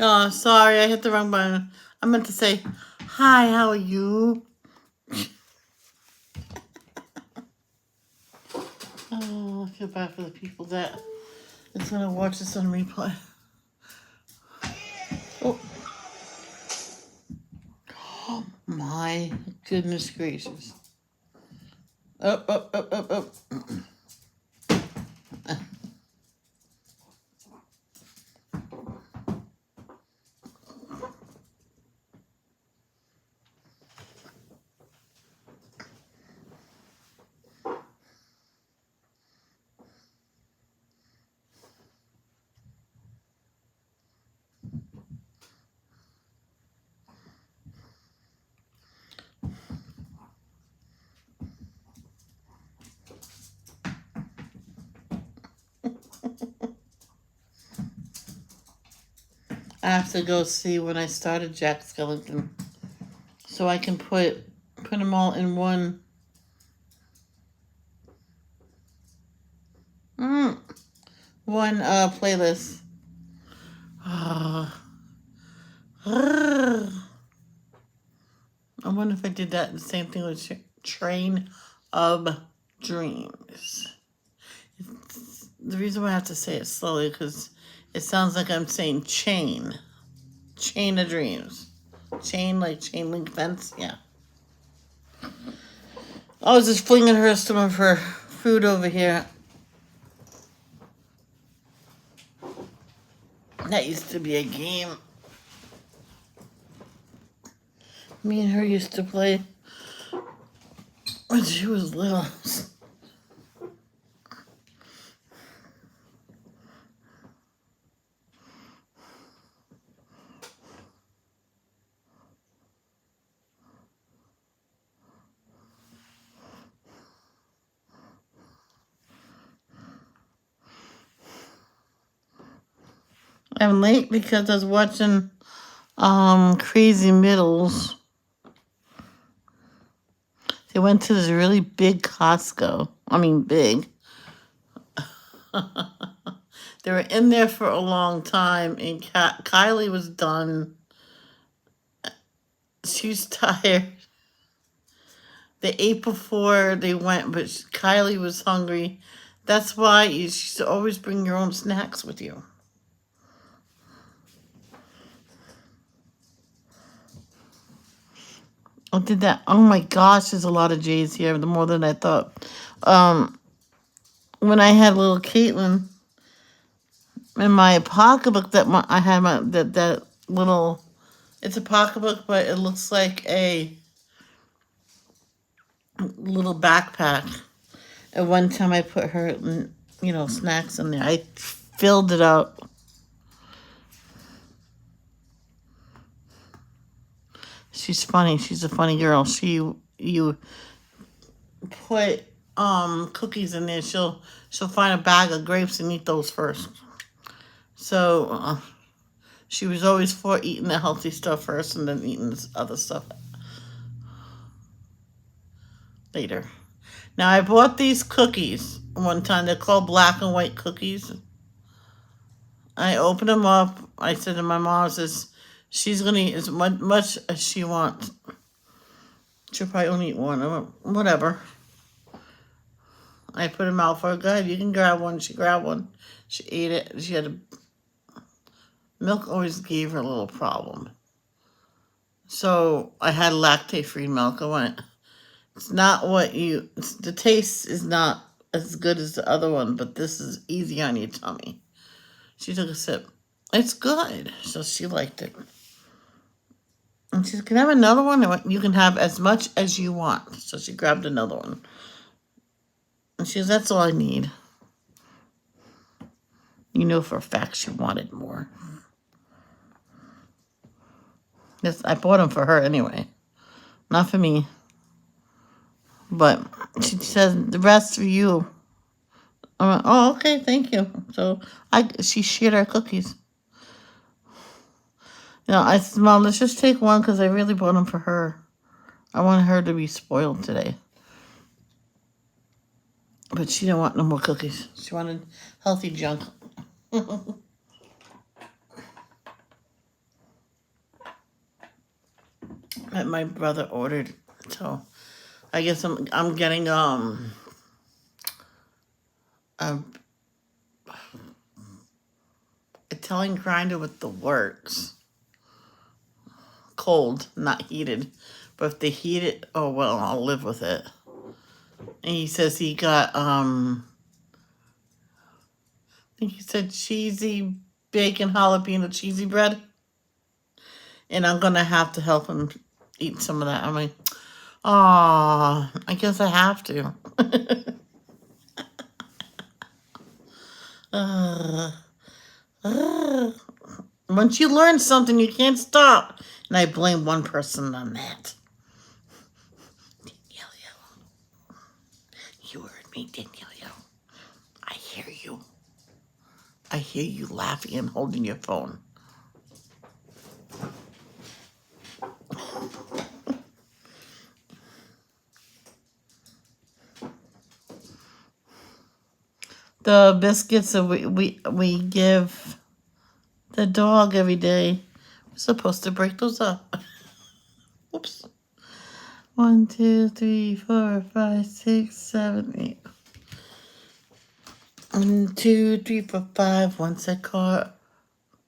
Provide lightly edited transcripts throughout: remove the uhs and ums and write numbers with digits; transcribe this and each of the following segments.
Oh, sorry, I hit the wrong button. I meant to say, hi, how are you? Oh, I feel bad for the people that is going to watch this on replay. Oh, my goodness gracious. Up, up, up, up, up. I have to go see when I started Jack Skellington, so I can put them all in one playlist. I wonder if I did that the same thing with Train of Dreams. The reason why I have to say it slowly because it sounds like I'm saying chain of dreams, chain like chain link fence. Yeah. I was just flinging her some of her food over here. That used to be a game me and her used to play when she was little. I'm late because I was watching Crazy Middles. They went to this really big Costco. I mean, big. They were in there for a long time, and Kylie was done. She's tired. They ate before they went, but Kylie was hungry. That's why you should always bring your own snacks with you. I did that. Oh my gosh, there's a lot of J's here, the more than I thought. When I had little Caitlin in my pocketbook, I had that little. It's a pocketbook, but it looks like a little backpack. At one time, I put her, snacks in there. I filled it up. She's funny. She's a funny girl. You put cookies in there. She'll find a bag of grapes and eat those first. So she was always for eating the healthy stuff first and then eating this other stuff later. Now I bought these cookies one time. They're called black and white cookies. I opened them up. I said to my mom, says she's gonna eat as much as she wants. She'll probably only eat one. Whatever. I put them out for her. Go ahead, you can grab one. She grabbed one. She ate it. She had milk always gave her a little problem. So I had lactate-free milk. I went, it's not the taste is not as good as the other one, but this is easy on your tummy. She took a sip. It's good. So she liked it. And she said, can I have another one? I went, you can have as much as you want. So she grabbed another one. And she says, that's all I need. You know for a fact she wanted more. Yes, I bought them for her anyway. Not for me. But she says, the rest for you. I went, oh, okay, thank you. So she shared our cookies. I said, Mom, let's just take one because I really bought them for her. I want her to be spoiled today. But she didn't want no more cookies. She wanted healthy junk. that my brother ordered. So I guess I'm getting a Italian grinder with the works. Cold, not heated. But if they heat it, oh well, I'll live with it. And he says he got I think he said cheesy bacon jalapeno cheesy bread. And I'm gonna have to help him eat some of that. I'm like, oh, I guess I have to. uh, uh. Once you learn something, you can't stop. And I blame one person on that. Danielle, you heard me, Danielle. I hear you. I hear you laughing and holding your phone. The biscuits that we give the dog every day, we're supposed to break those up. Oops. 1, 2, 3, 4, 5, 6, 7, 8. 1, 2, 3, 4, 5. Once I caught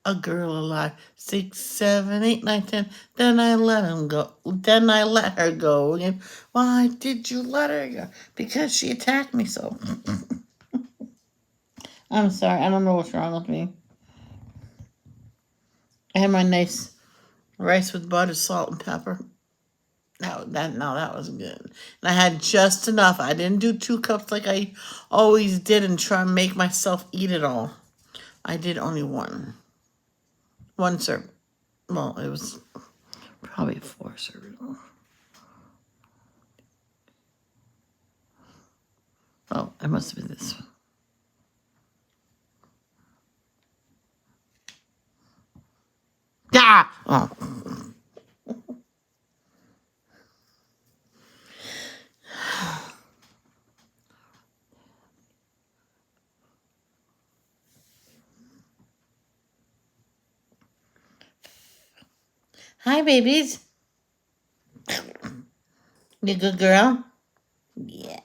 a girl alive. 6, 7, 8, 9, 10. Then I let him go. Then I let her go. Why did you let her go? Because she attacked me so. I'm sorry. I don't know what's wrong with me. I had my nice rice with butter, salt, and pepper. That was good. And I had just enough. I didn't do 2 cups like I always did and try and make myself eat it all. I did only one. One serve. Well, it was probably 4 servings. Oh, it must have been this one. Ah! Oh. Hi, babies. You good girl? Yeah.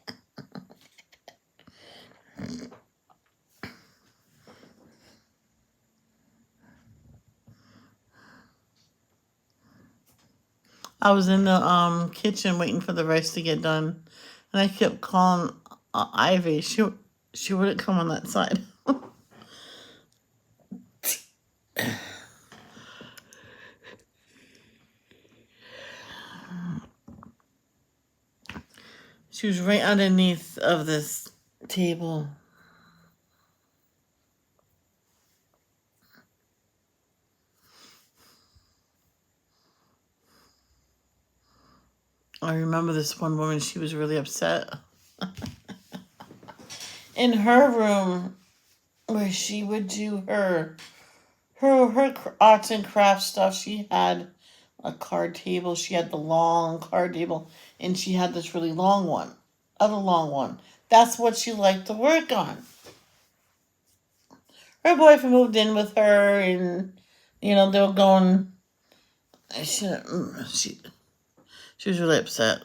I was in the kitchen waiting for the rice to get done, and I kept calling Ivy. She wouldn't come on that side. She was right underneath of this table. I remember this one woman, she was really upset. In her room, where she would do her arts and crafts stuff, she had a card table. She had the long card table, and she had this really long one, other long one. That's what she liked to work on. Her boyfriend moved in with her, and they were going. She was really upset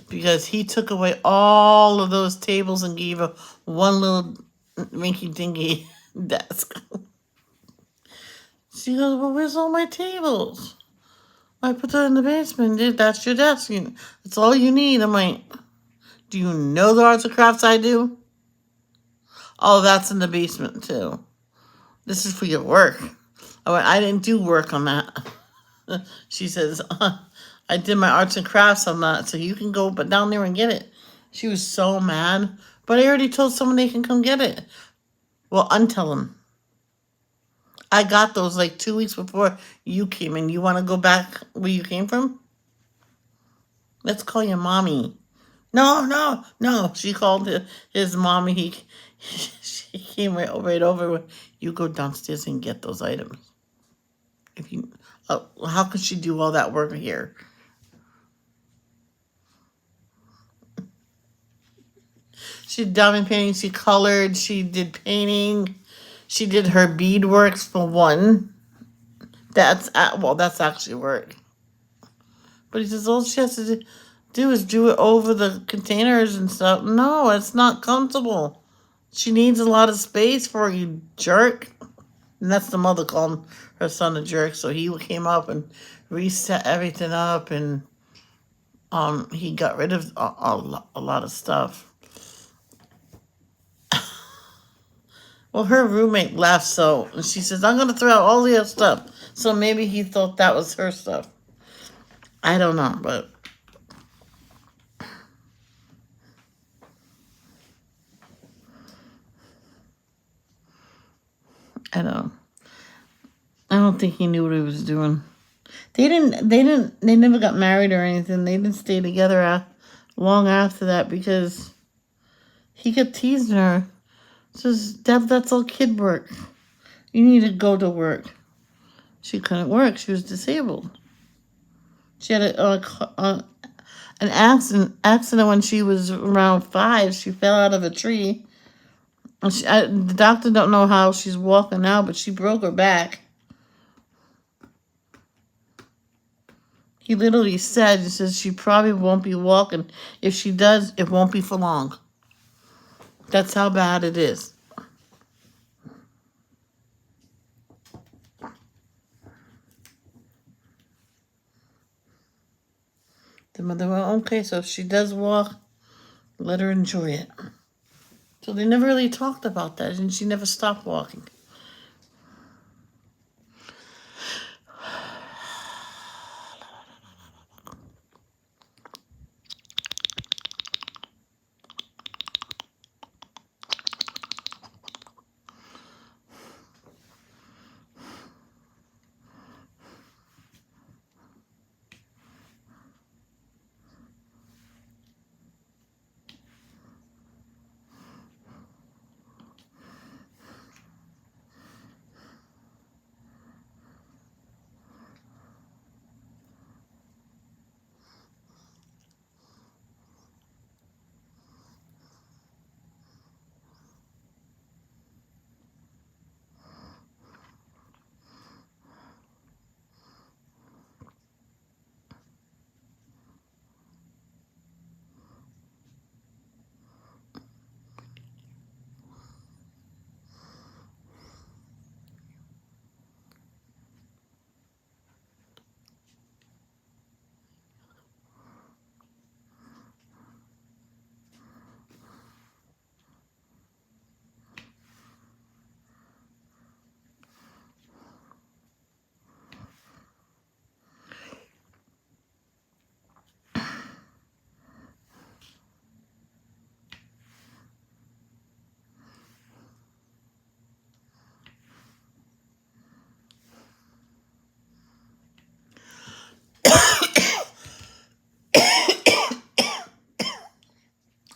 because he took away all of those tables and gave her one little rinky dinky desk. She goes, well, where's all my tables? I put that in the basement. Dude, that's your desk. That's all you need. I'm like, do you know the arts and crafts I do? Oh, that's in the basement too. This is for your work. I went, I didn't do work on that. She says, I did my arts and crafts on that, so you can go but down there and get it. She was so mad. But I already told someone they can come get it. Well, untell them. I got those like 2 weeks before you came in. You want to go back where you came from? Let's call your mommy. No. She called his mommy. She came right over. You go downstairs and get those items. How could she do all that work here? She did diamond painting. She colored. She did painting. She did her beadworks for one. That's actually work. But he says all she has to do is do it over the containers and stuff. No, it's not comfortable. She needs a lot of space for you, jerk. And that's the mother calling her son a jerk. So he came up and reset everything up, and he got rid of a lot of stuff. Well, her roommate left, so and she says, I'm going to throw out all the other stuff. So maybe he thought that was her stuff. I don't know, but I don't think he knew what he was doing. They never got married or anything. They didn't stay together long after that because he kept teasing her. Says, Deb, that's all kid work. You need to go to work. She couldn't work. She was disabled. She had an accident when she was around 5. She fell out of a tree. The doctor don't know how she's walking now, but she broke her back. He literally said, he says she probably won't be walking. If she does, it won't be for long. That's how bad it is. The mother went, okay, so if she does walk, let her enjoy it. So they never really talked about that, and she never stopped walking.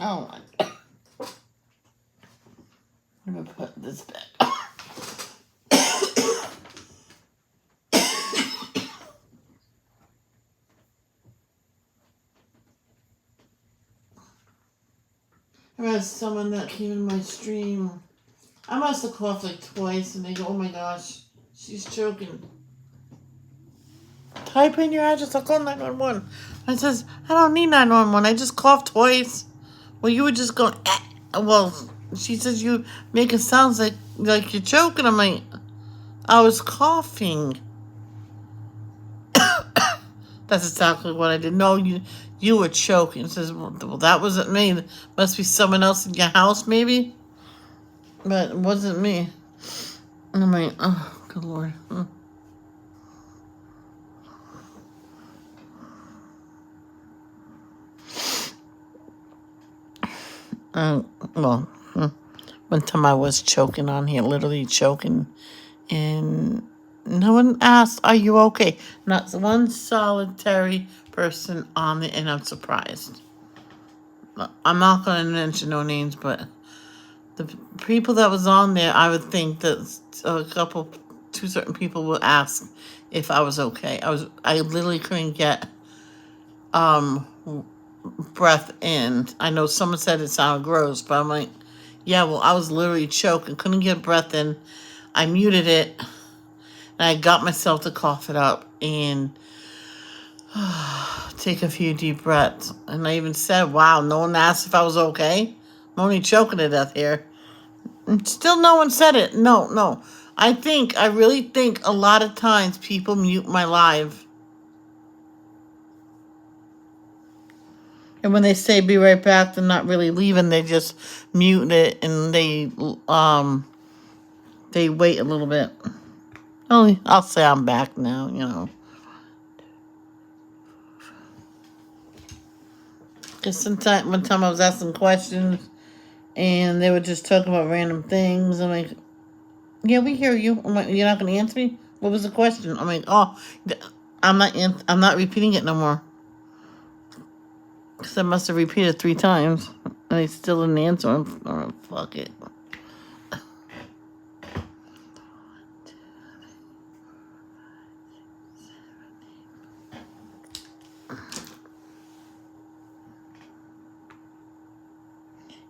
Oh my God. I'm going to put this back. There was someone that came in my stream. I must have coughed like twice, and they go, oh my gosh, she's choking. Type in your address, I'll call 911. I says, I don't need 911, I just coughed twice. Well, you were just going, eh. Well, she says you make it sound like you're choking. I'm like, I was coughing. That's exactly what I did. No, you were choking. It says, well, that wasn't me. It must be someone else in your house, maybe. But it wasn't me. And I'm like, oh, good Lord. Well, one time I was choking on here, literally choking, and no one asked, are you okay? Not one solitary person on the, and I'm surprised. I'm not going to mention no names, but the people that was on there, I would think that two certain people will ask if I was okay. I literally couldn't get breath in. I know someone said it sounded gross, but I'm like, yeah, well, I was literally choking, couldn't get breath in. I muted it, and I got myself to cough it up, and take a few deep breaths. And I even said, wow, no one asked if I was okay. I'm only choking to death here. And still no one said it. No. I really think a lot of times people mute my live. And when they say be right back, they're not really leaving. They just mute it and they wait a little bit. I'll say I'm back now, you know. Because one time I was asking questions and they were just talking about random things. I'm like, yeah, we hear you. I'm like, you're not going to answer me? What was the question? I'm like, I'm not repeating it no more. Because I must have repeated 3 times. And they still didn't answer. Fuck it.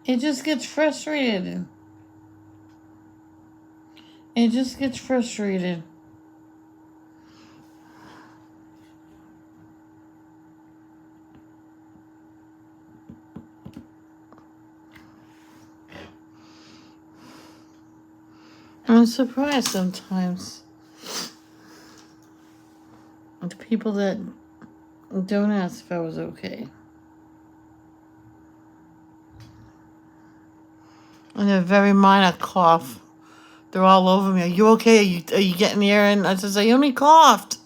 It just gets frustrated. I'm surprised sometimes. The people that don't ask if I was okay. And a very minor cough. They're all over me. Are you okay? Are you getting here? And I says, I only coughed.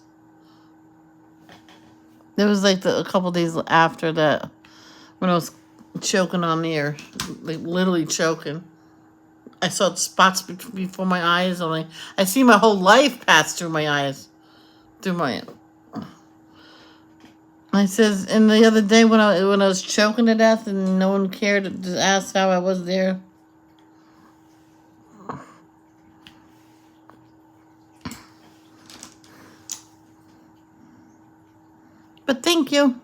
It was like a couple days after that when I was choking on the air. Like literally choking. I saw spots before my eyes. I see my whole life pass through my eyes. I says, and the other day when I was choking to death and no one cared to ask how I was there. But thank you.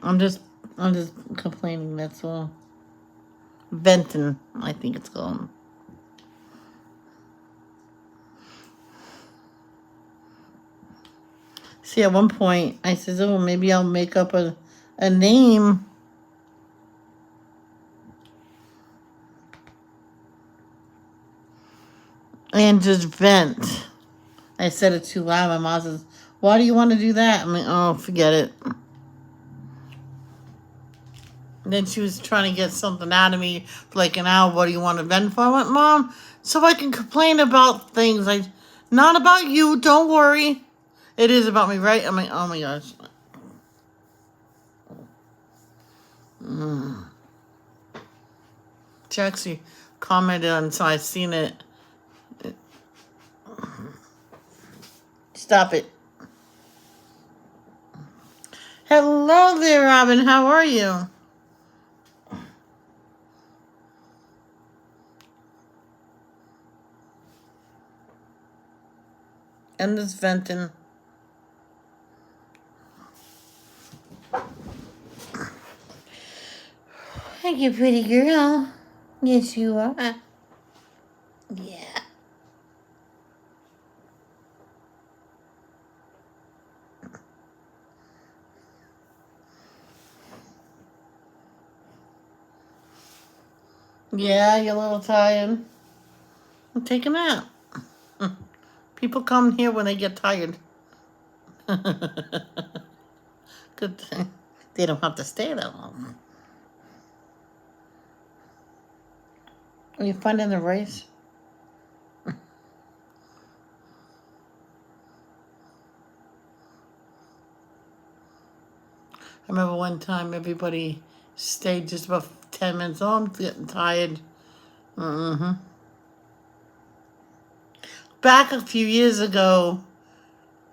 I'm just complaining, that's all. Venting, I think it's called. See, at one point, I says, oh, maybe I'll make up a name. And just vent. I said it too loud. My mom says, why do you want to do that? I'm like, oh, forget it. And then she was trying to get something out of me for like an hour. What do you want to vent for? I went, Mom, so I can complain about things. Not about you. Don't worry. It is about me, right? I'm like, oh my gosh. She actually commented on, so I seen it. Stop it. Hello there, Robin. How are you? And this venting. Thank you, pretty girl. Yes, you are. Yeah. Yeah, you're a little tired. Take a nap. People come here when they get tired. Good thing. They don't have to stay that long. Are you finding the rice? I remember one time everybody stayed just about 10 minutes. Oh, I'm getting tired. Back a few years ago,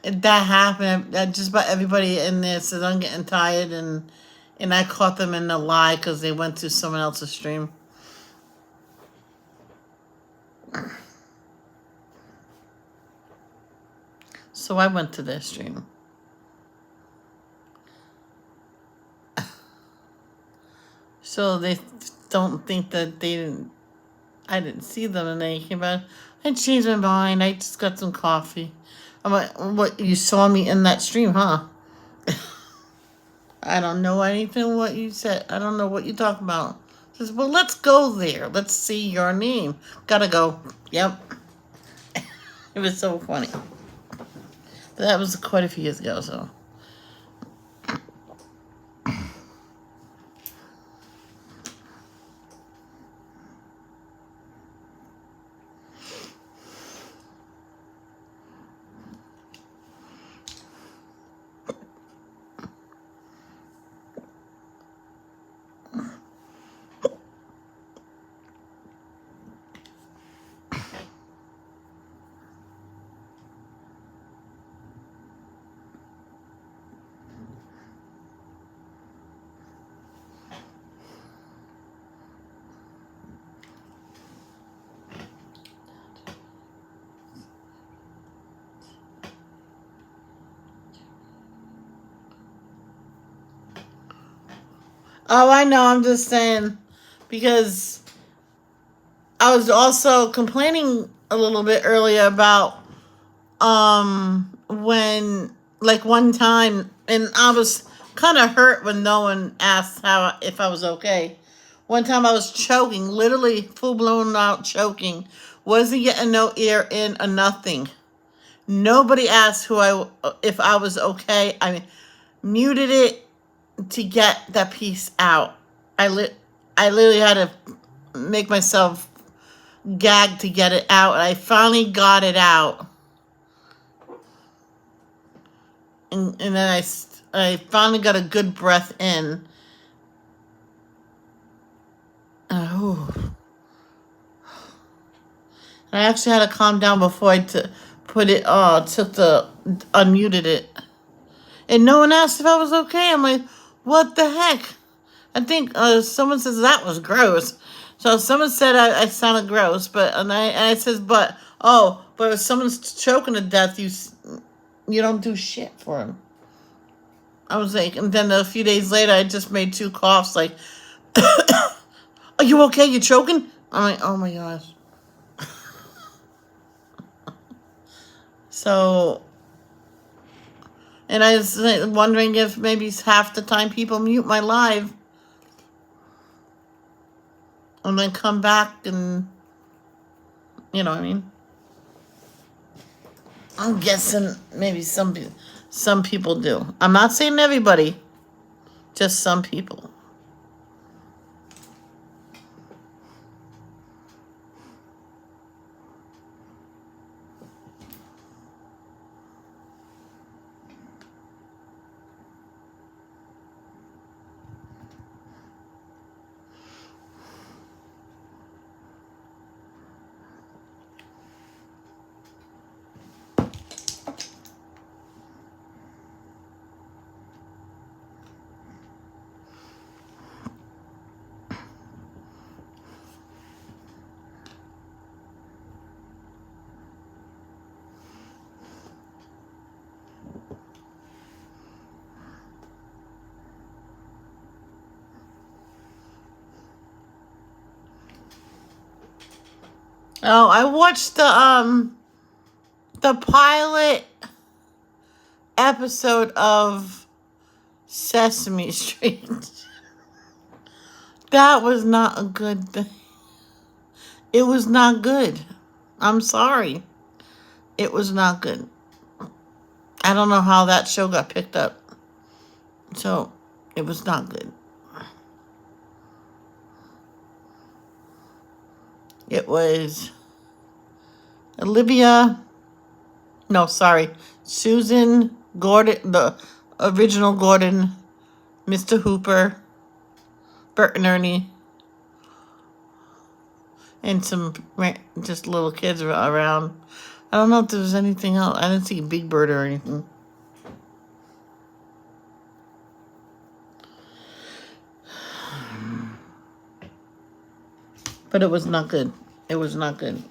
that happened. Just about everybody in there said, I'm getting tired. And I caught them in the lie because they went to someone else's stream. So I went to their stream. So So they don't think that I didn't see them, and they came back. I changed my mind. I just got some coffee. I'm like, what? You saw me in that stream, huh? I don't know anything what you said. I don't know what you talk about. Says, well, let's go there. Let's see your name. Gotta go. Yep. It was so funny. But that was quite a few years ago, so. Oh, I know. I'm just saying because I was also complaining a little bit earlier about when like one time, and I was kind of hurt when no one asked how if I was okay. One time I was choking, literally full blown out choking, wasn't getting no air in or nothing. Nobody asked if I was okay. I muted it to get that piece out. I literally had to make myself gag to get it out, and I finally got it out. And then I finally got a good breath in. Oh. I actually had to calm down before I unmuted it. And no one asked if I was okay. I'm like, what the heck? I think someone says that was gross. So someone said I sounded gross, and I says, but if someone's choking to death, you don't do shit for them. I was like, and then a few days later, I just made 2 coughs, like, are you okay? You choking? I'm like, oh my gosh. So, and I was wondering if maybe half the time people mute my live and then come back and, you know what I mean? I'm guessing maybe some people do. I'm not saying everybody, just some people. Oh, I watched the pilot episode of Sesame Street. That was not a good thing. It was not good. I'm sorry. It was not good. I don't know how that show got picked up. So, it was not good. It was Susan Gordon, the original Gordon, Mr. Hooper, Bert and Ernie, and some just little kids around. I don't know if there was anything else. I didn't see Big Bird or anything. But it was not good. It was not good.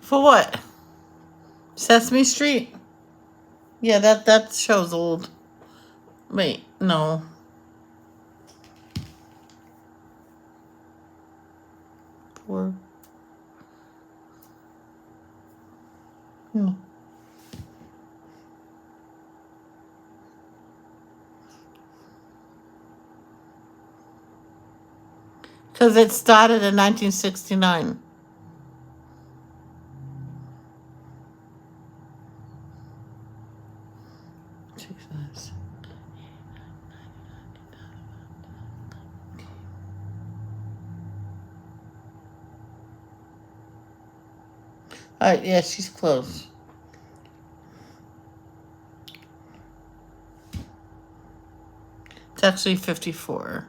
For what? Sesame Street? Yeah, that show's old. Wait, no. Four. No. Because it started in 1969. Alright, yeah, she's close. It's actually 54.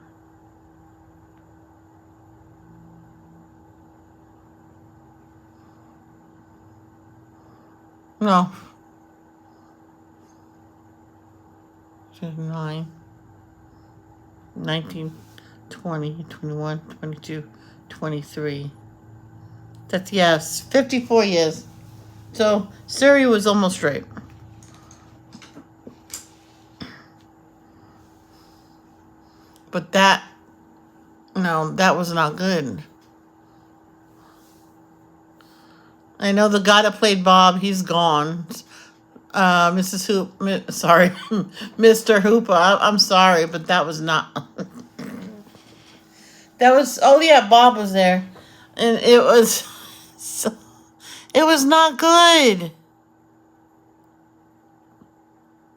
No. 9, 19, 20, 21, 22, 23. That's, yes, 54 years. So, Siri was almost right. But no, that was not good. I know the guy that played Bob, he's gone. Mrs. sorry, Mr. Hooper, I'm sorry, but that was not. Oh yeah, Bob was there. And it was, it was not good.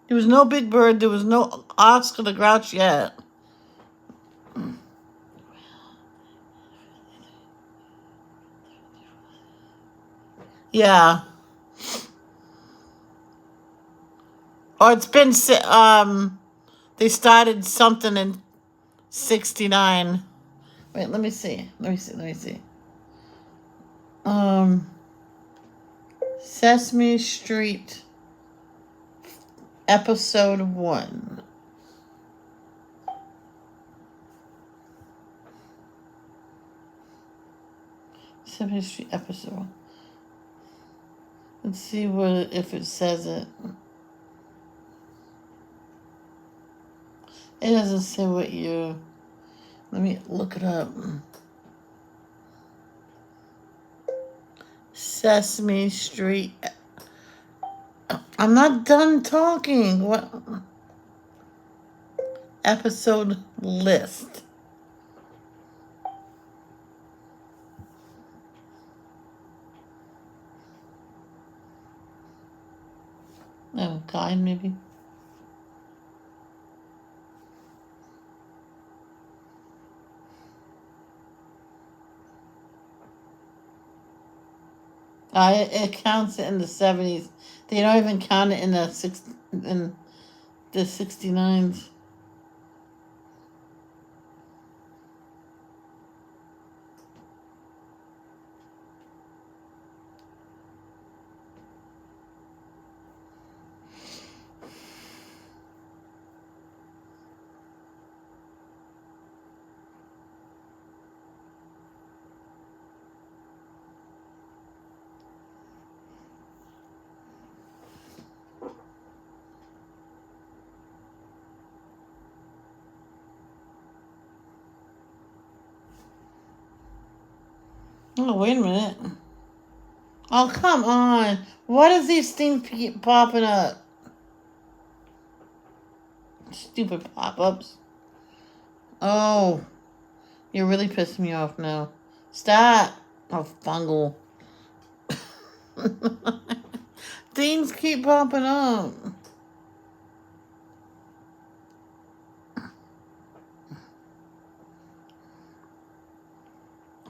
There was no Big Bird, there was no Oscar the Grouch yet. Yeah. Or it's been, they started something in 69. Wait, let me see. Sesame Street, episode 1. Sesame Street episode. Let's see if it says it. It doesn't say what year. Let me look it up. Sesame Street. I'm not done talking. What? Episode list. Oh, kind maybe. It counts it in the 70s. They don't even count it in the 69s. Oh, wait a minute. Oh, come on. Why does these things keep popping up? Stupid pop-ups. Oh, you're really pissing me off now. Stop. Oh, fungal. Things keep popping up.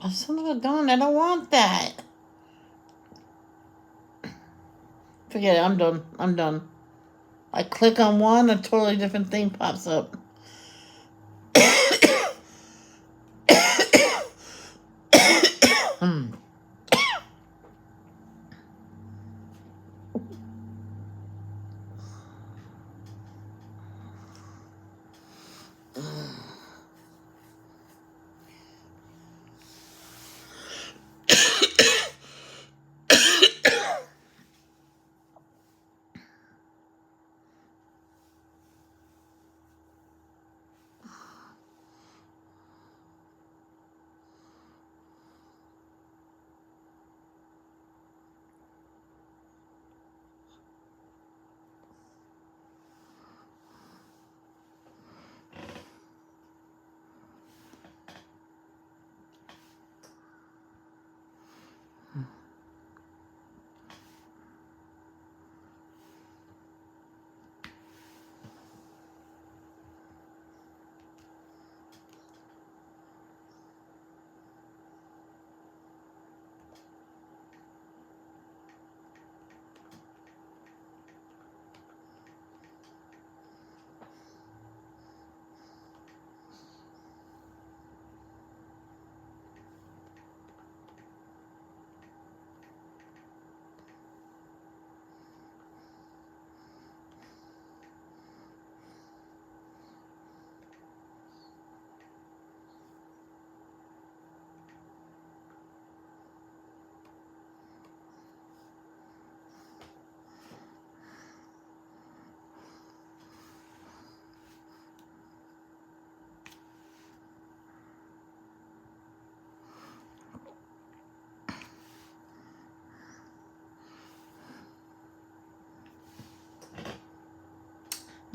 Oh, son of a gun, I don't want that. Forget it, I'm done. I click on one, a totally different thing pops up.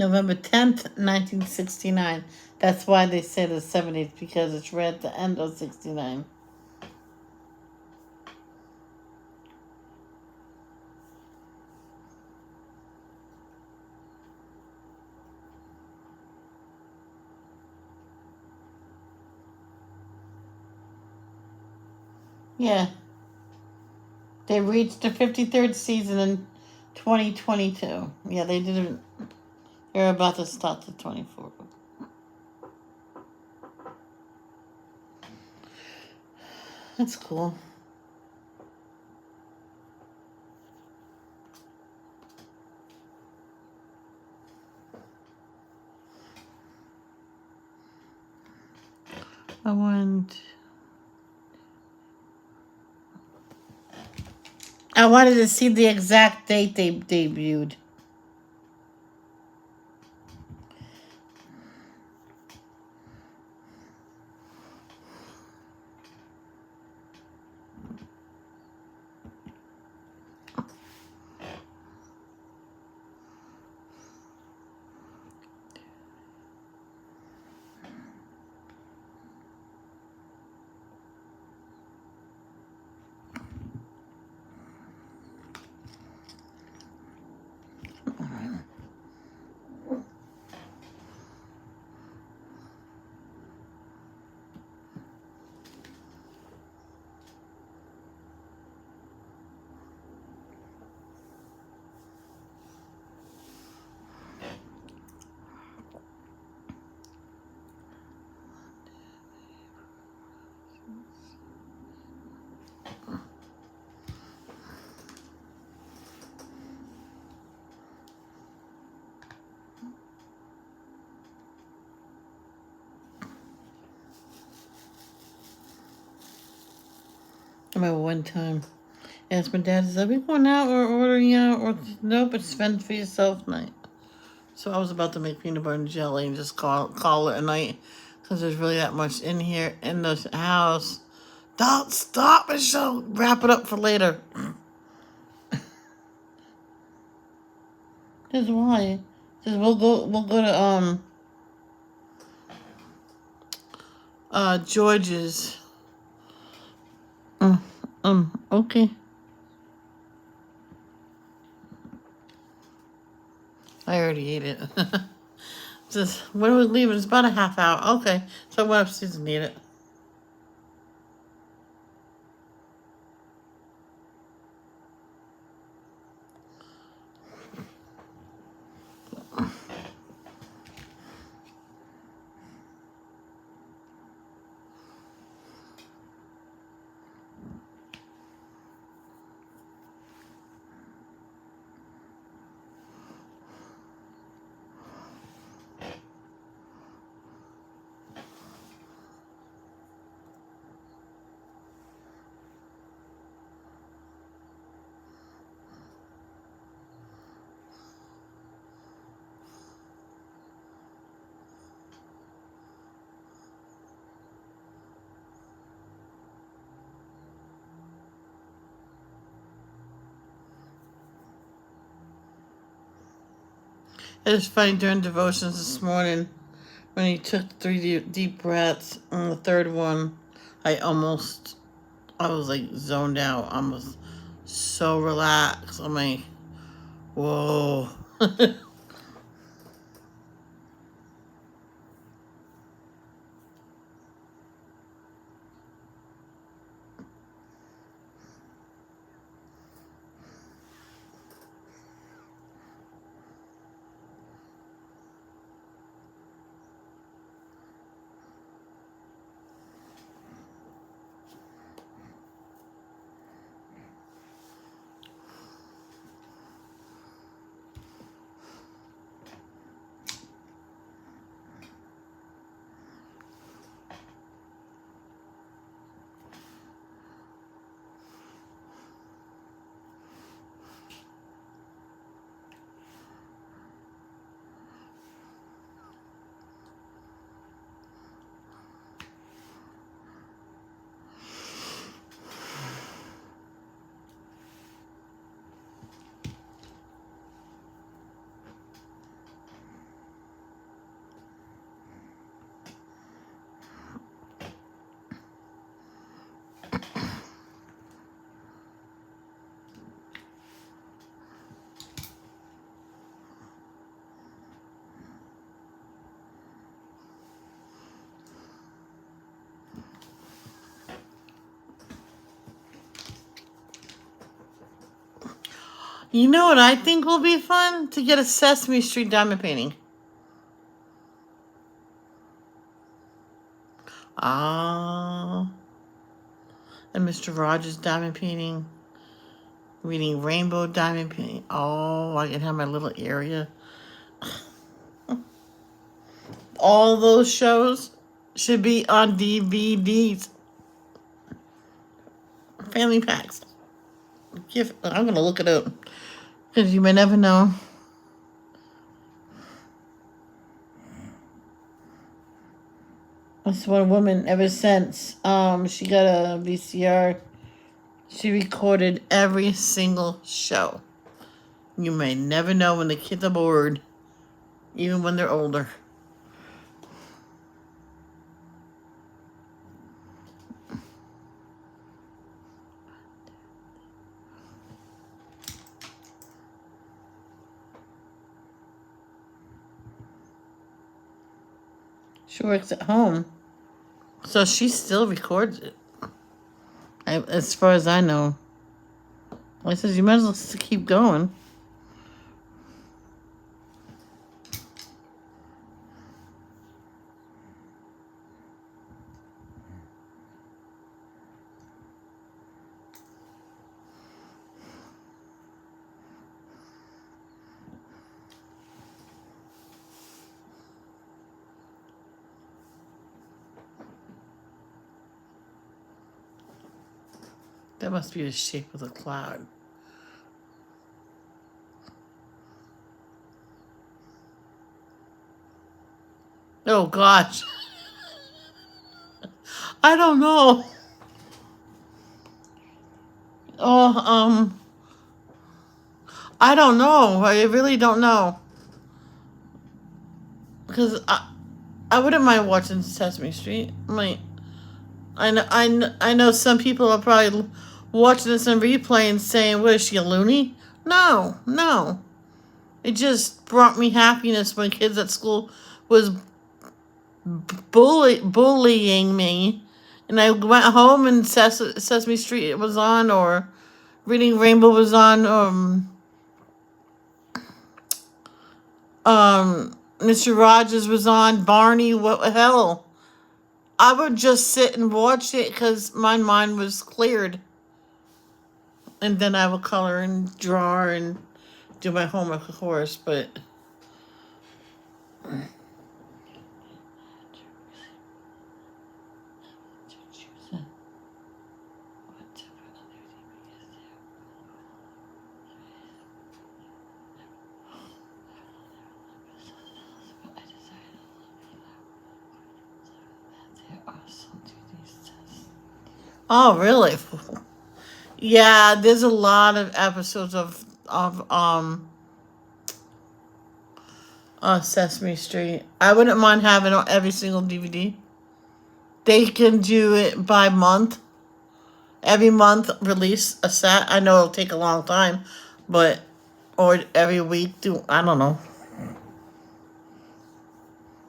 November 10th, 1969. That's why they say the 70th, because it's right at the end of 69. Yeah. They reached the 53rd season in 2022. Yeah, they didn't. They're about to start the 24th. That's cool. I wanted to see the exact date they debuted. I remember one time I asked my dad, "Is we going out or ordering out?" Or nope, it's fend for yourself night. So I was about to make peanut butter and jelly and just call it a night, because there's really that much in here in the house. Don't stop, Michelle. Wrap it up for later. Just why? Just we'll go to George's. Okay. I already ate it. Just when are we leaving? It's about a half hour. Okay, so I went upstairs and ate it. It was funny during devotions this morning when he took three deep breaths. On the third one, I was like zoned out. I was so relaxed. I'm like, whoa. You know what I think will be fun? To get a Sesame Street diamond painting. Ah, and Mr. Rogers diamond painting. Reading Rainbow diamond painting. Oh, I can have my little area. All those shows should be on DVDs. Family packs. I'm going to look it up. Because you may never know. This one woman, ever since she got a VCR, she recorded every single show. You may never know when the kids are bored, even when they're older. She works at home, so she still records it. As far as I know. I says, you might as well keep going. That must be the shape of the cloud. Oh, gosh. I don't know. Oh, I don't know. I really don't know. Because I wouldn't mind watching Sesame Street. Like, I know some people are probably watching this on replay and saying, "What is she, a loony?" No, no. It just brought me happiness when kids at school was bullying me, and I went home and Sesame Street was on, or Reading Rainbow was on, Mr. Rogers was on, Barney. What the hell? I would just sit and watch it because my mind was cleared. And then I would color and draw and do my homework, of course, but... Oh, really? Yeah, there's a lot of episodes of Sesame Street. I wouldn't mind having every single DVD. They can do it by month. Every month release a set. I know it'll take a long time, but or every week do, I don't know.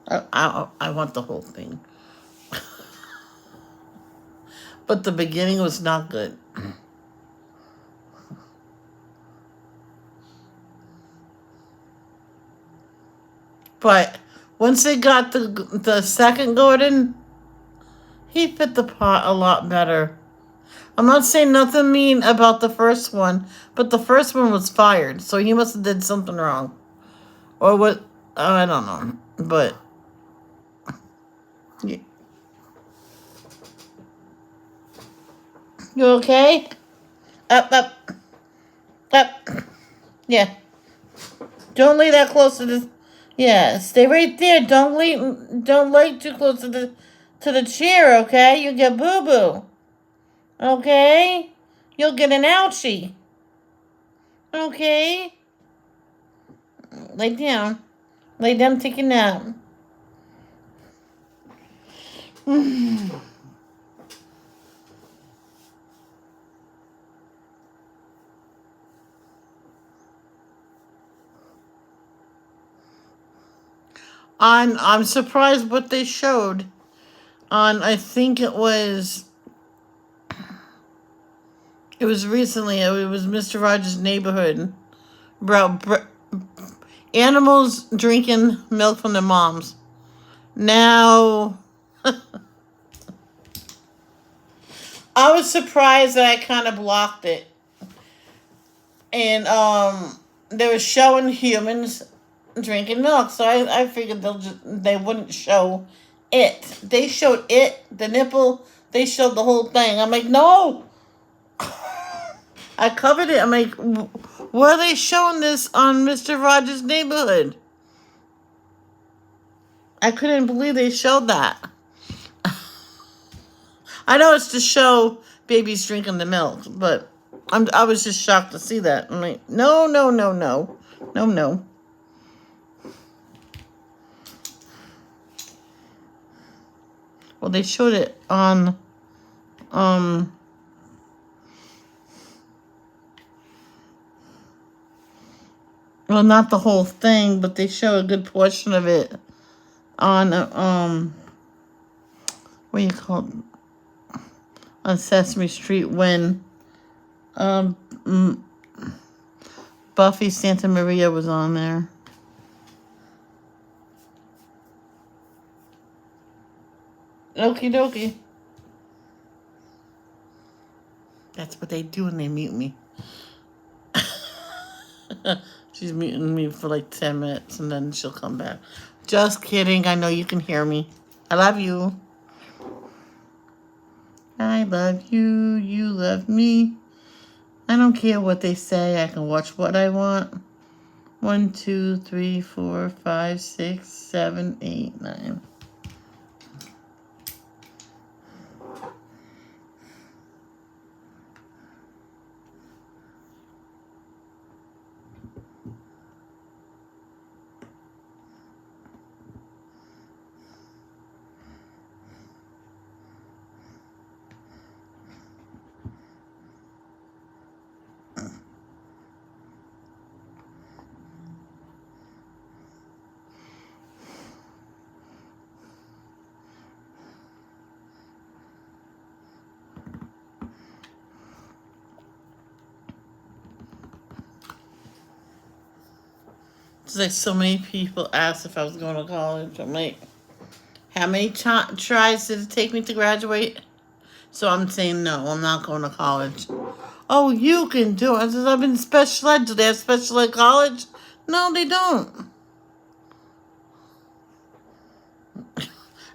I want the whole thing. But the beginning was not good. But once they got the second Gordon, he fit the part a lot better. I'm not saying nothing mean about the first one, but the first one was fired, so he must have did something wrong. Or what, I don't know. But you okay? Up, up, up. Yeah. Don't lay that close to the. Yeah, stay right there. Don't lay too close to the chair, okay? You get boo boo. Okay? You'll get an ouchie. Okay? Lay down. Lay down, take a nap. I'm surprised what they showed on, I think it was recently, it was Mr. Rogers' Neighborhood. Bro, animals drinking milk from their moms. Now, I was surprised that I kind of blocked it. And they were showing humans drinking milk, so I figured they wouldn't show it. They showed it, the nipple. They showed the whole thing. I'm like, no. I covered it. I'm like, why are they showing this on Mr. Rogers' Neighborhood? I couldn't believe they showed that. I know it's to show babies drinking the milk, but I was just shocked to see that. I'm like, no, no, no, no, no, no. Well, they showed it on, well, not the whole thing, but they show a good portion of it on, what do you call it? On Sesame Street when, Buffy Santa Maria was on there. Okie dokie. That's what they do when they mute me. She's muting me for like 10 minutes and then she'll come back. Just kidding. I know you can hear me. I love you. I love you. You love me. I don't care what they say. I can watch what I want. 1, 2, 3, 4, 5, 6, 7, 8, 9. It's like so many people asked if I was going to college. I'm like, how many tries did it take me to graduate? So I'm saying no, I'm not going to college. Oh, you can do it. I said, I've been special ed. Do they have special ed college? No, they don't.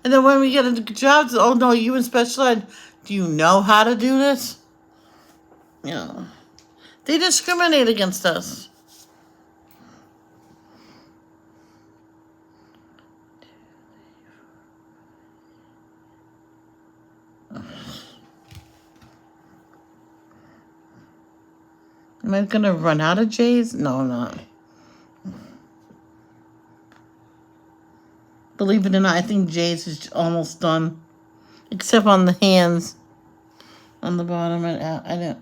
And then when we get into jobs, oh no, you in special ed. Do you know how to do this? Yeah. They discriminate against us. Am I going to run out of J's? No, I'm not. Believe it or not, I think J's is almost done. Except on the hands. On the bottom. I didn't.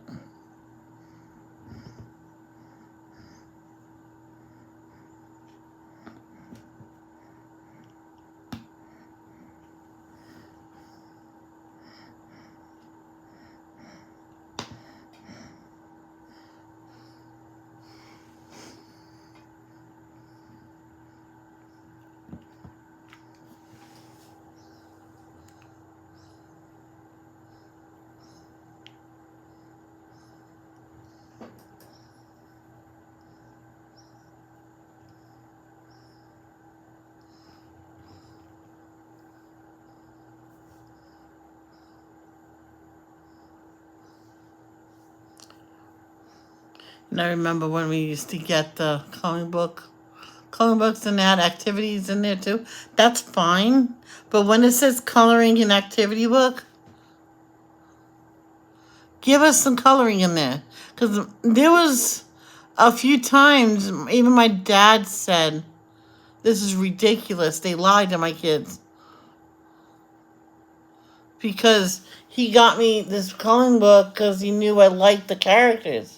And I remember when we used to get the coloring books and they had activities in there too. That's fine. But when it says coloring in activity book, give us some coloring in there. Because there was a few times, even my dad said, this is ridiculous. They lied to my kids. Because he got me this coloring book because he knew I liked the characters.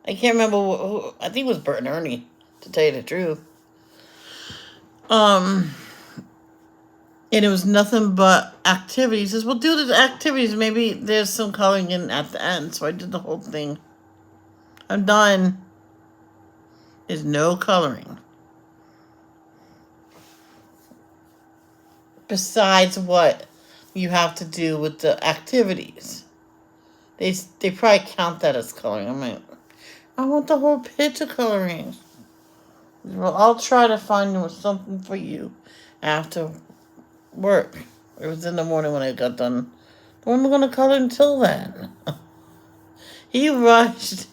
I can't remember who, I think it was Bert and Ernie, to tell you the truth. And it was nothing but activities. He says, well, do the activities. Maybe there's some coloring in at the end. So I did the whole thing. I'm done. is no coloring. Besides what you have to do with the activities. They probably count that as coloring. I'm like, I want the whole picture coloring. Well, I'll try to find something for you after work. It was in the morning when I got done. I'm going to color until then. He rushed.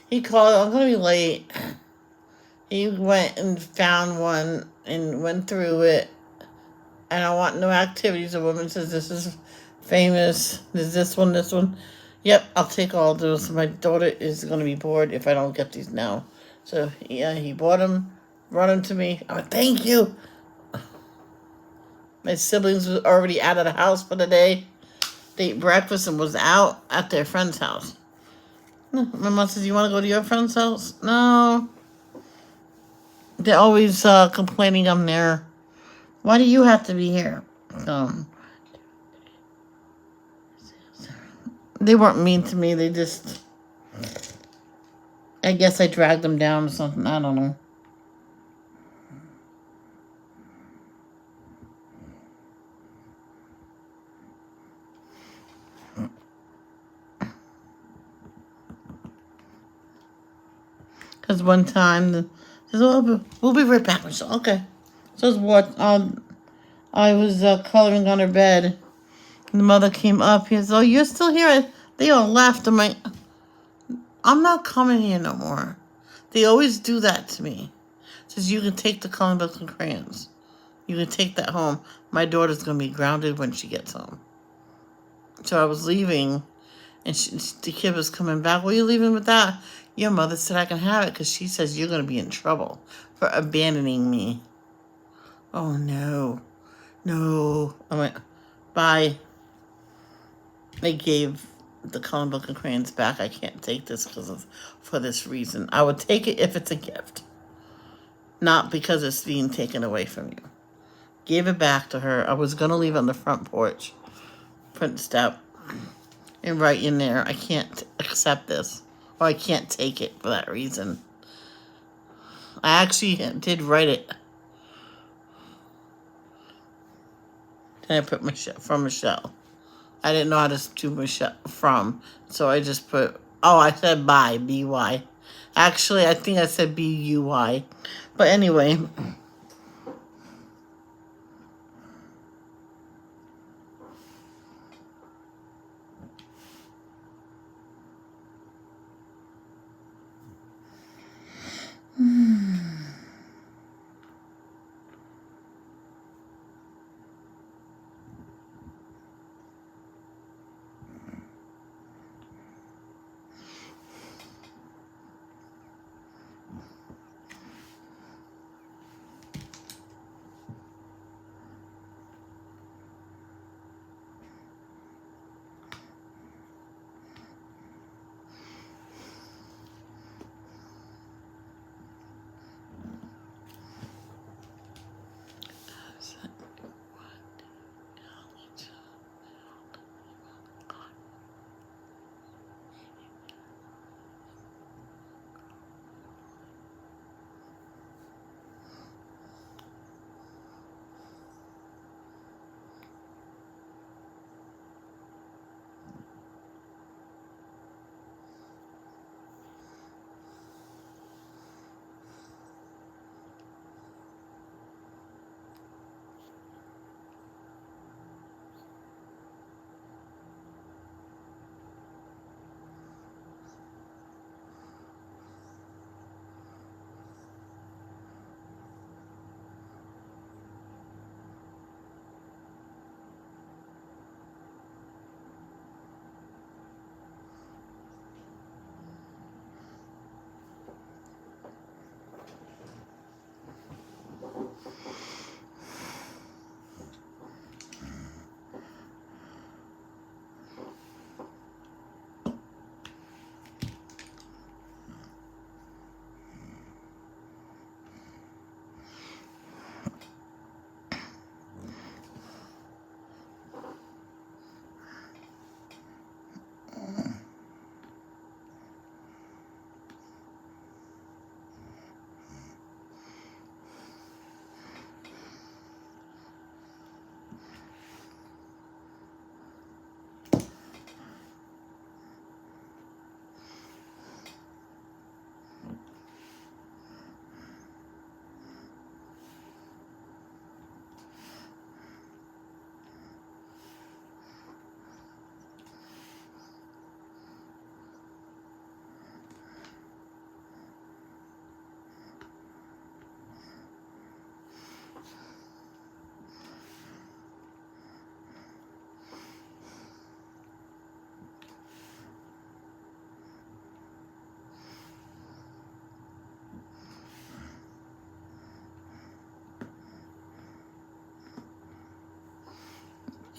He called. I'm going to be late. He went and found one and went through it. And I want no activities. The woman says, this is famous. There's this one, this one. Yep, I'll take all those. My daughter is going to be bored if I don't get these now. So, yeah, he bought them, brought them to me. I went, thank you. My siblings were already out of the house for the day. They ate breakfast and was out at their friend's house. My mom says, you want to go to your friend's house? No. They're always complaining I'm there. Why do you have to be here? They weren't mean to me. They just... I guess I dragged them down or something. I don't know. Because one time, says, oh, we'll be right back. So, okay. So what? I was coloring on her bed. And the mother came up. He says, oh, you're still here? They all left. I'm like, I'm not coming here no more. They always do that to me. Says, you can take the coloring books and crayons. You can take that home. My daughter's going to be grounded when she gets home. So I was leaving, and the kid was coming back. What are you leaving with that? Your mother said I can have it because she says you're going to be in trouble for abandoning me. Oh, no. No. I went, bye. They gave the coloring book and crayons back. I can't take this for this reason. I would take it if it's a gift, not because it's being taken away from you. Gave it back to her. I was going to leave it on the front porch, front step, and write in there, I can't accept this, or I can't take it for that reason. I actually did write it. Then I put Michelle, from Michelle. I didn't know how to do Michelle from, so I just put, oh, I said bye, B-Y. Actually, I think I said B-U-Y. But anyway.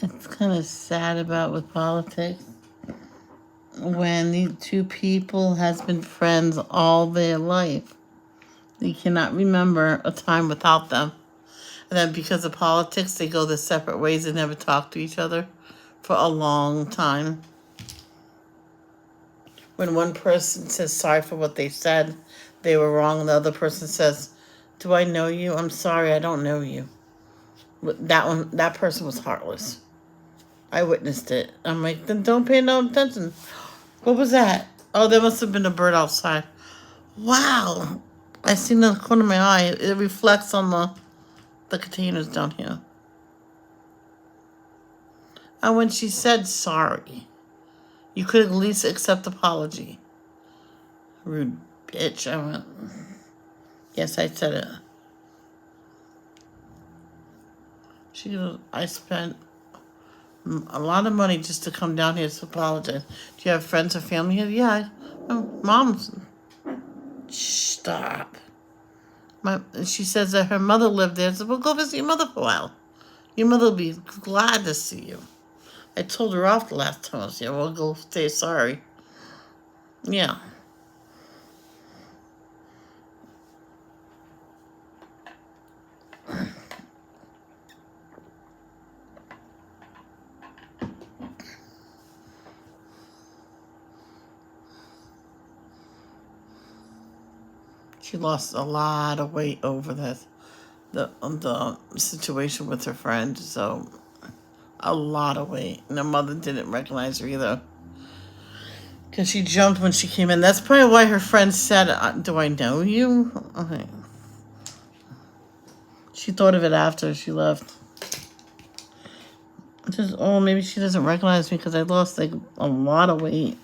It's kind of sad about with politics when these two people has been friends all their life. They cannot remember a time without them. And then because of politics, they go their separate ways and never talk to each other for a long time. When one person says sorry for what they said, they were wrong, and the other person says, "Do I know you? I'm sorry, I don't know you." But that person was heartless. I witnessed it. I'm like, then don't pay no attention. What was that? Oh, there must have been a bird outside. Wow. I seen the corner of my eye. It reflects on the containers down here. And when she said sorry, you could at least accept apology. Rude bitch. I went, yes, I said it. She goes, I spent a lot of money just to come down here to apologize. Do you have friends or family here? Yeah. Mom's. Stop. She says that her mother lived there. I said, well, go visit your mother for a while. Your mother will be glad to see you. I told her off the last time I was here. Well, go say sorry. Yeah. She lost a lot of weight over the situation with her friend. So a lot of weight. And her mother didn't recognize her either. Because she jumped when she came in. That's probably why her friend said, do I know you? Okay. She thought of it after she left. Just, oh, maybe she doesn't recognize me because I lost like a lot of weight.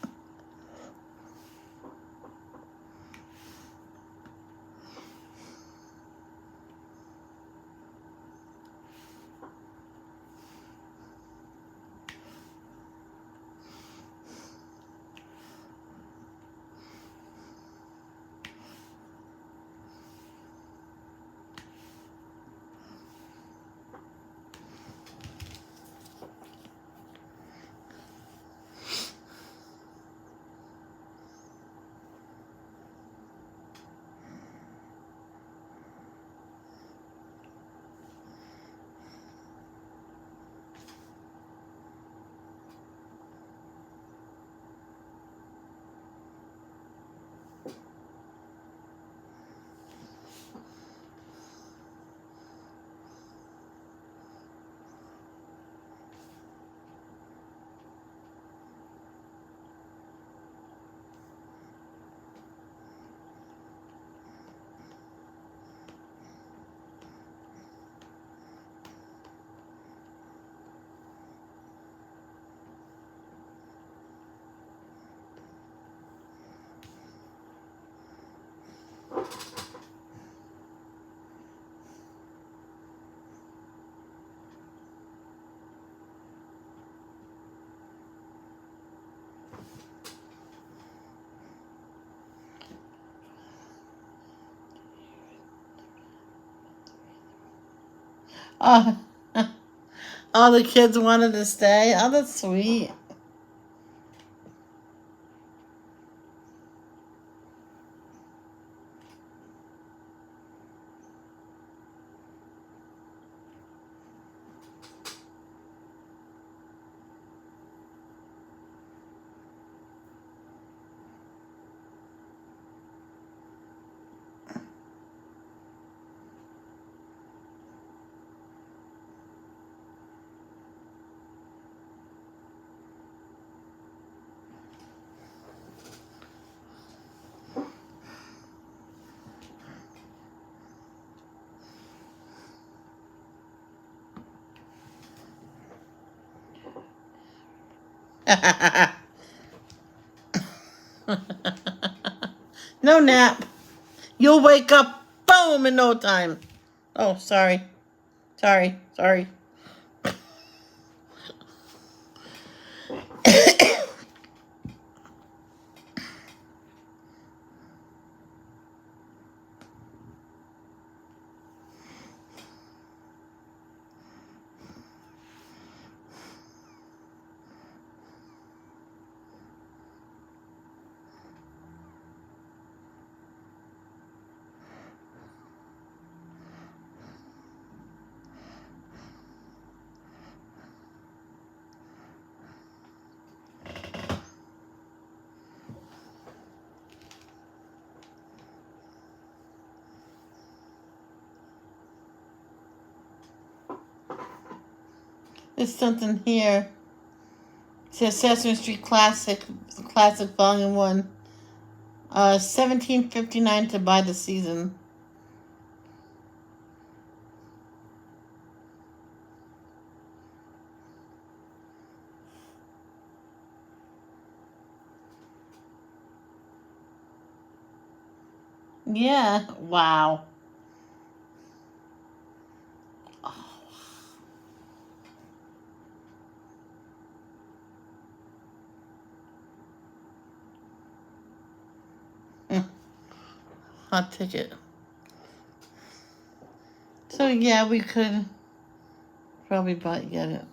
Oh, all the kids wanted to stay. Oh, that's sweet. No nap. You'll wake up, boom, in no time. Oh, sorry. Sorry. There's something here. It says Sesame Street Classic Volume 1. 1759 to buy the season. Yeah, wow. Hot ticket. So yeah, we could probably get it.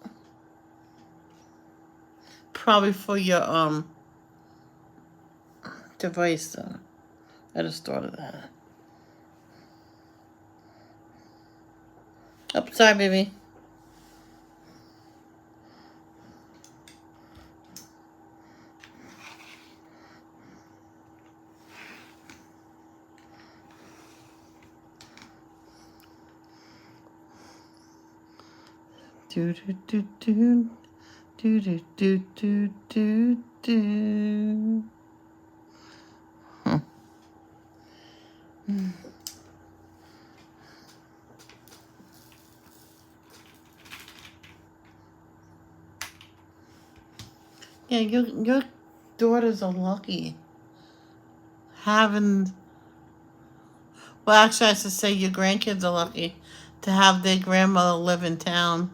Probably for your device though. I just thought of that. Oh, sorry, baby. Do do do do do do do do do do. Yeah, your daughters are lucky having. Well, actually, I should say your grandkids are lucky to have their grandmother live in town.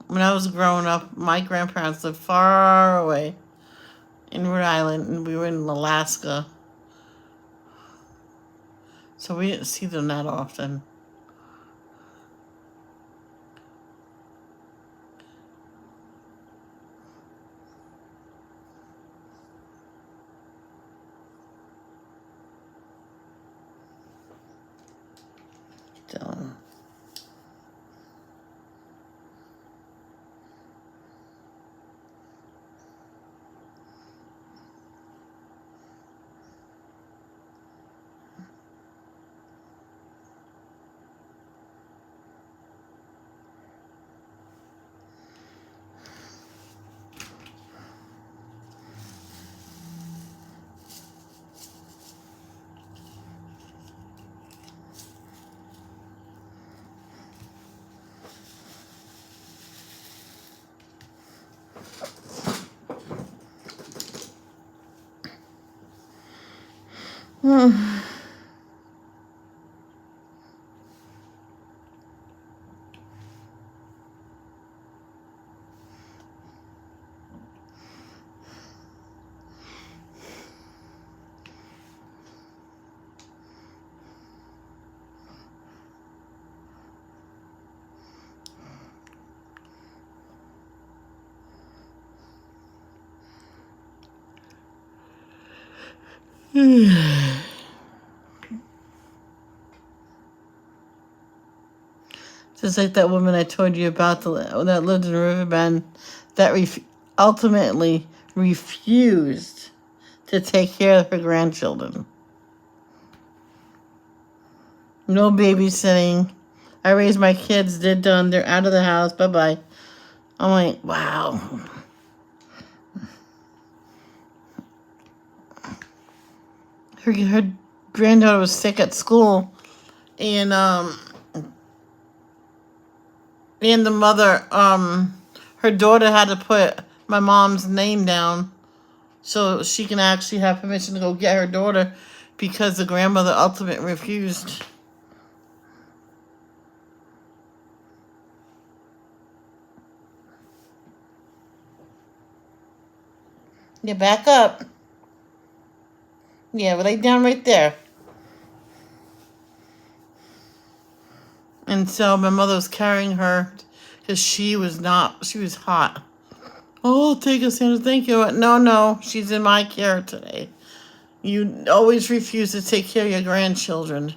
When I was growing up, my grandparents lived far away in Rhode Island, and we were in Alaska, so we didn't see them that often. So. Just like that woman I told you about that lived in Riverbend that ultimately refused to take care of her grandchildren. No babysitting. I raised my kids, they're done, they're out of the house, bye-bye. I'm like, wow. Her granddaughter was sick at school, and the mother, her daughter had to put my mom's name down so she can actually have permission to go get her daughter because the grandmother ultimately refused. Yeah, back up. Yeah, lay down right there. And so my mother was carrying her because she was hot. Oh, take us, Sandra. Thank you. No, she's in my care today. You always refuse to take care of your grandchildren.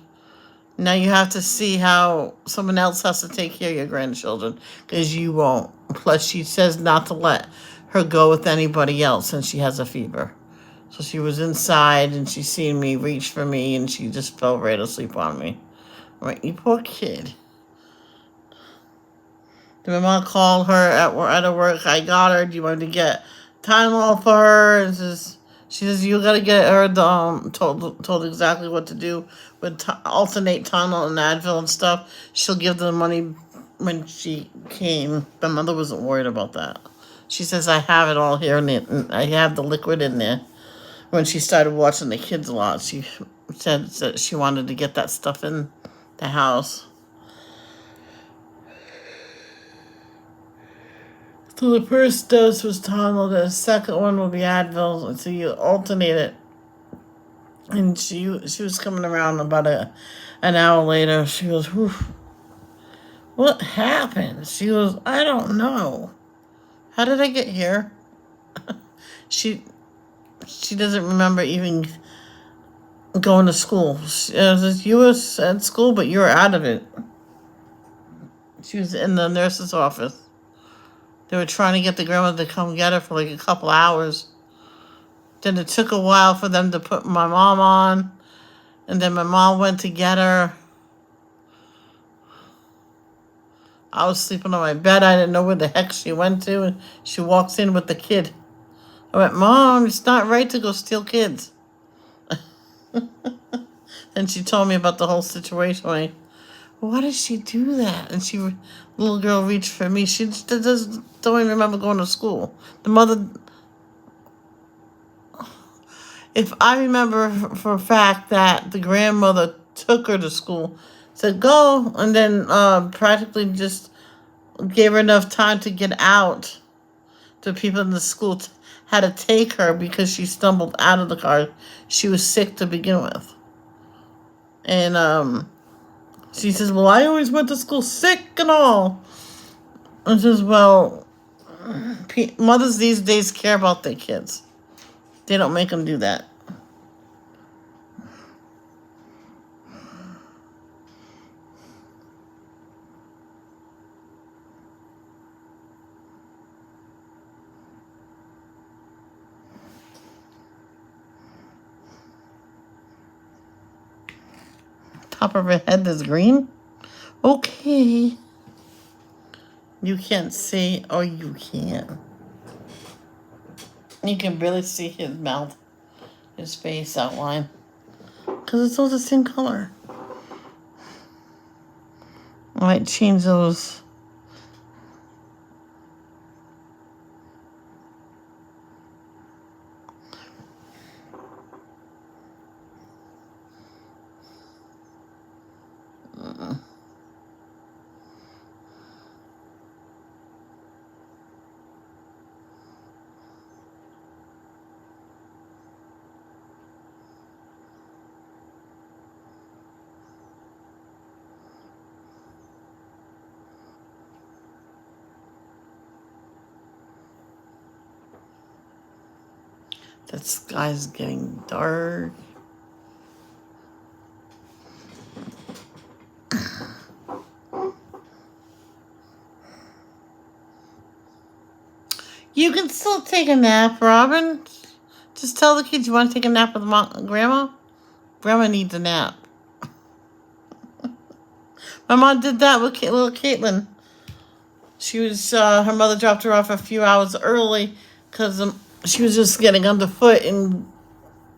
Now you have to see how someone else has to take care of your grandchildren because you won't. Plus, she says not to let her go with anybody else since she has a fever. So she was inside and she seen me reach for me and she just fell right asleep on me. I'm like, you poor kid. My mom called her at her work. I got her. Do you want to get Tylenol for her? And she says you gotta get her the told exactly what to do with alternate Tylenol and Advil and stuff. She'll give them money when she came. My mother wasn't worried about that. She says I have it all here and I have the liquid in there. When she started watching the kids a lot, she said that she wanted to get that stuff in the house. So the first dose was Tylenol, the second one will be Advil, and so you alternate it. And she was coming around about an hour later. She goes, "Whew, what happened?" She goes, "I don't know. How did I get here?" she doesn't remember even going to school. You were at school, but you were out of it. She was in the nurse's office. They were trying to get the grandmother to come get her for like a couple hours. Then it took a while for them to put my mom on. And then my mom went to get her. I was sleeping on my bed. I didn't know where the heck she went to. And she walks in with the kid. I went, "Mom, it's not right to go steal kids." And she told me about the whole situation. Like, why did she do that? And little girl reached for me. She don't even remember going to school. The mother, if I remember for a fact that the grandmother took her to school, said go, and then practically just gave her enough time to get out. The people in the school had to take her because she stumbled out of the car. She was sick to begin with. And she says, "Well, I always went to school sick and all." I says, "Well, mothers these days care about their kids. They don't make them do that." Top of her head is green? Okay. You can't see, or you can. You can barely see his mouth, his face outline. Because it's all the same color. I might change those. The sky's getting dark. You can still take a nap, Robin. Just tell the kids you want to take a nap with Grandma. Grandma needs a nap. My mom did that with little Caitlin. She was, her mother dropped her off a few hours early because she was just getting underfoot, and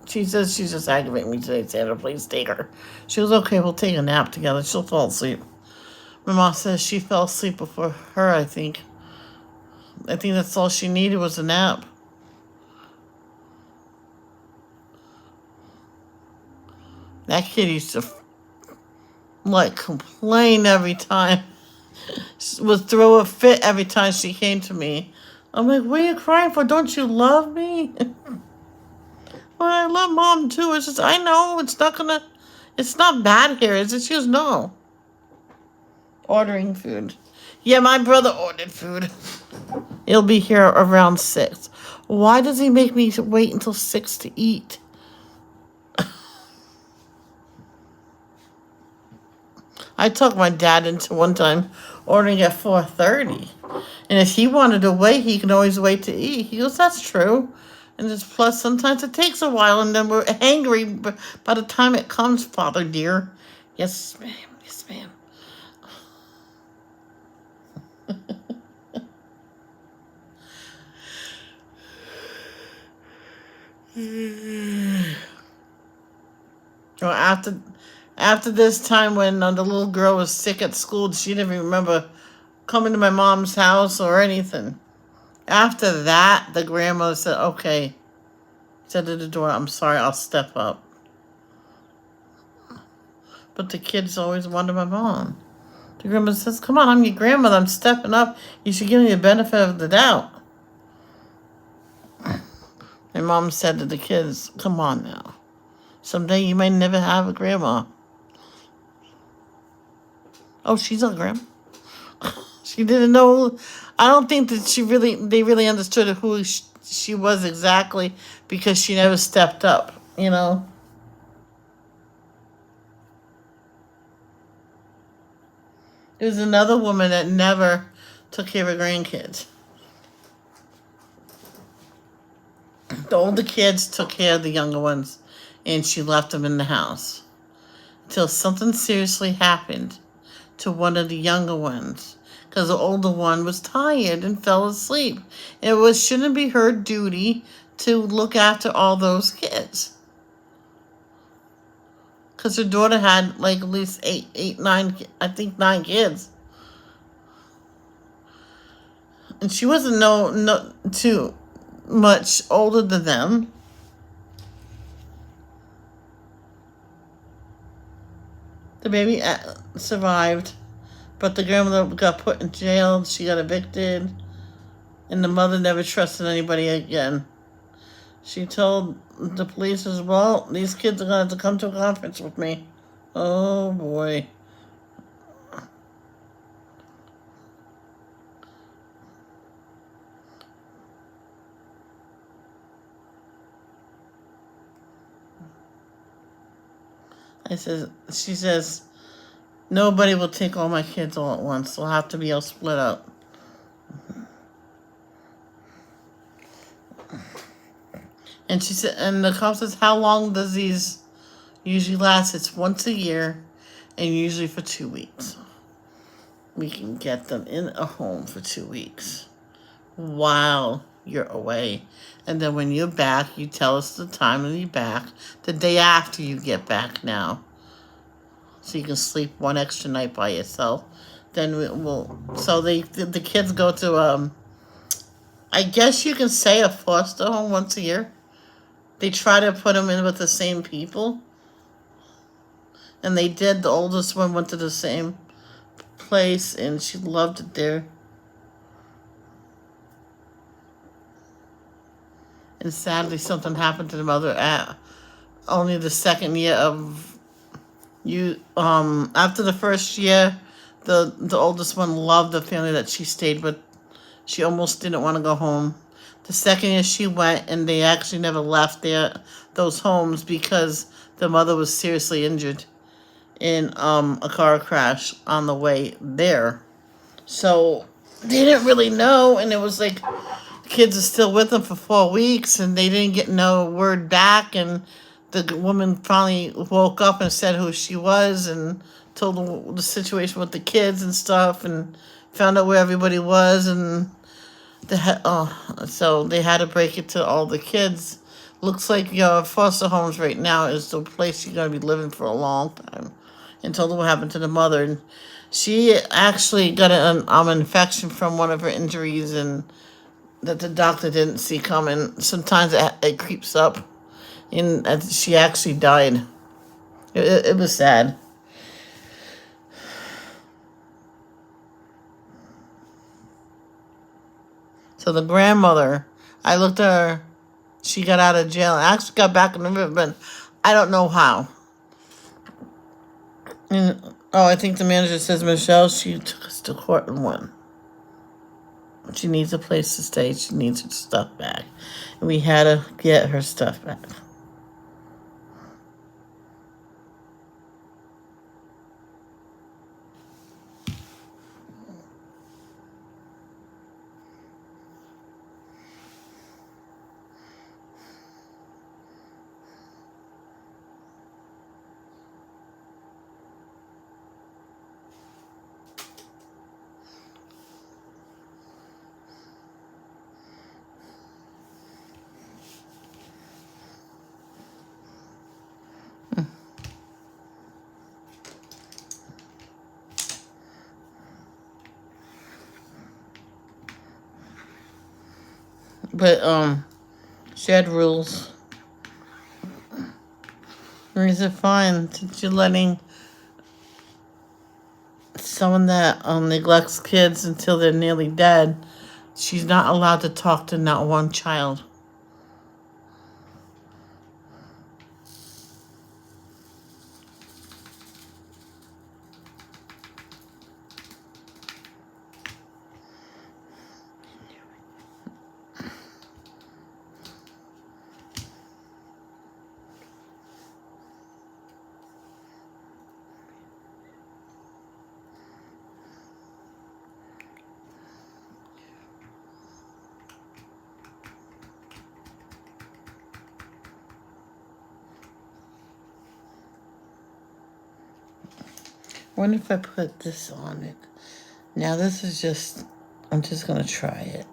she says she's just aggravating me today. Sandra, please take her. She goes, "Okay, we'll take a nap together. She'll fall asleep." My mom says she fell asleep before her, I think. I think that's all she needed was a nap. That kid used to, complain every time. Would throw a fit every time she came to me. I'm like, "What are you crying for? Don't you love me?" "Well, I love Mom too." It's just, "I know, it's not bad here, is it?" She goes, "No." Ordering food. Yeah, my brother ordered food. He'll be here around 6. Why does he make me wait until 6 to eat? I talked my dad into one time ordering at 4:30. And if he wanted to wait, he can always wait to eat. He goes, "That's true." And it's plus sometimes it takes a while and then we're hangry by the time it comes, Father dear. "Yes, ma'am. Yes, ma'am." Or after this time when the little girl was sick at school, she didn't even remember coming to my mom's house or anything. After that, the grandmother said, "Okay," said to the door, "I'm sorry, I'll step up." But the kids always wanted my mom. The grandmother says, "Come on, I'm your grandmother. I'm stepping up. You should give me the benefit of the doubt." My mom said to the kids, "Come on now. Someday you may never have a grandma." Oh, she's a grandma. She didn't know. I don't think that they really understood who she was exactly because she never stepped up, you know? There was another woman that never took care of her grandkids. The older kids took care of the younger ones, and she left them in the house. Until something seriously happened to one of the younger ones, because the older one was tired and fell asleep. Shouldn't be her duty to look after all those kids. Because her daughter had like at least nine, I think 9 kids, and she wasn't no too much older than them. The baby survived, but the grandmother got put in jail. She got evicted, and the mother never trusted anybody again. She told the police as well, "These kids are going to have to come to a conference with me." Oh boy. She says, "Nobody will take all my kids all at once. They'll have to be all split up." And she said, and the cop says, "How long does these usually last?" It's once a year, and usually for 2 weeks. We can get them in a home for 2 weeks while you're away. And then when you're back, you tell us the time when you're back, the day after you get back now. So you can sleep one extra night by yourself. Then so the kids go to, I guess you can say a foster home once a year. They try to put them in with the same people. And they did. The oldest one went to the same place, and she loved it there. And sadly, something happened to the mother at only the second year of you. After the first year, the oldest one loved the family that she stayed with. She almost didn't want to go home. The second year she went, and they actually never left those homes because the mother was seriously injured in a car crash on the way there. So they didn't really know, and it was like kids are still with them for 4 weeks, and they didn't get no word back. And the woman finally woke up and said who she was and told the situation with the kids and stuff, and found out where everybody was. And so they had to break it to all the kids. Looks like your foster homes right now is the place you're going to be living for a long time until what happened to the mother. And she actually got an infection from one of her injuries, and that the doctor didn't see coming. Sometimes it creeps up, and she actually died. It was sad. So the grandmother, I looked at her. She got out of jail and actually got back in the river, but I don't know how. And, I think the manager says, "Michelle, she took us to court and won. She needs a place to stay. She needs her stuff back. And we had to get her stuff back." But she had rules. And he said, fine, since you're letting someone that neglects kids until they're nearly dead, she's not allowed to talk to not one child. I wonder if I put this on it. Now this is just, I'm just going to try it.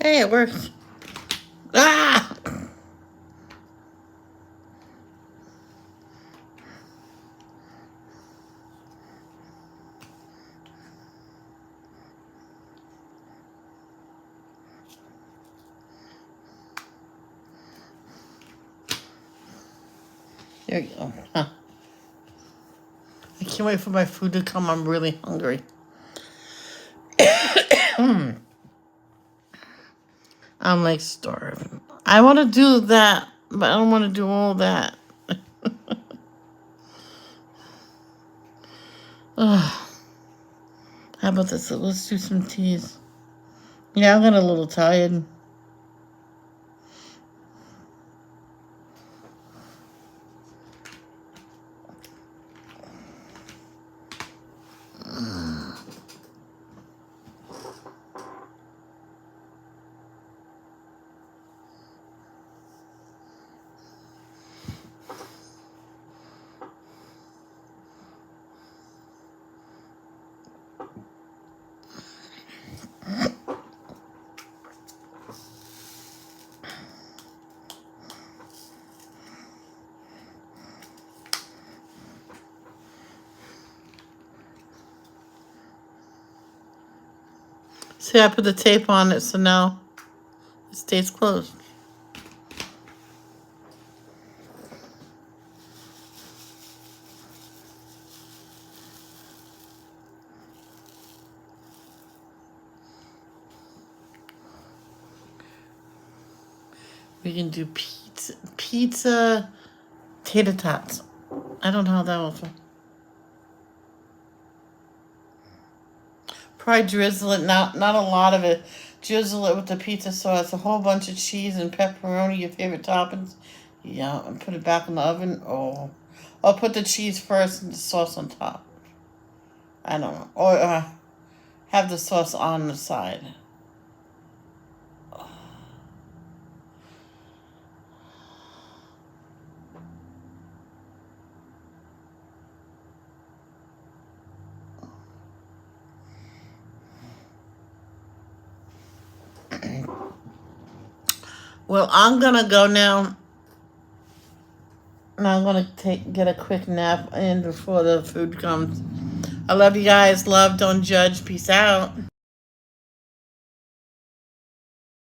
Hey, it works. Ah! There you go. Huh. I can't wait for my food to come. I'm really hungry. I'm like starving. I want to do that, but I don't want to do all that. Ugh. How about this? Let's do some teas. Yeah, I'm getting a little tired. See, I put the tape on it, so now it stays closed. We can do pizza, tater tots. I don't know how that will. Probably drizzle it, not a lot of it. Drizzle it with the pizza sauce, a whole bunch of cheese and pepperoni, your favorite toppings. Yeah, and put it back in the oven. Oh, I'll put the cheese first and the sauce on top. I don't know. Or have the sauce on the side. Well, I'm gonna go now. And I'm gonna get a quick nap in before the food comes. I love you guys. Love, don't judge. Peace out.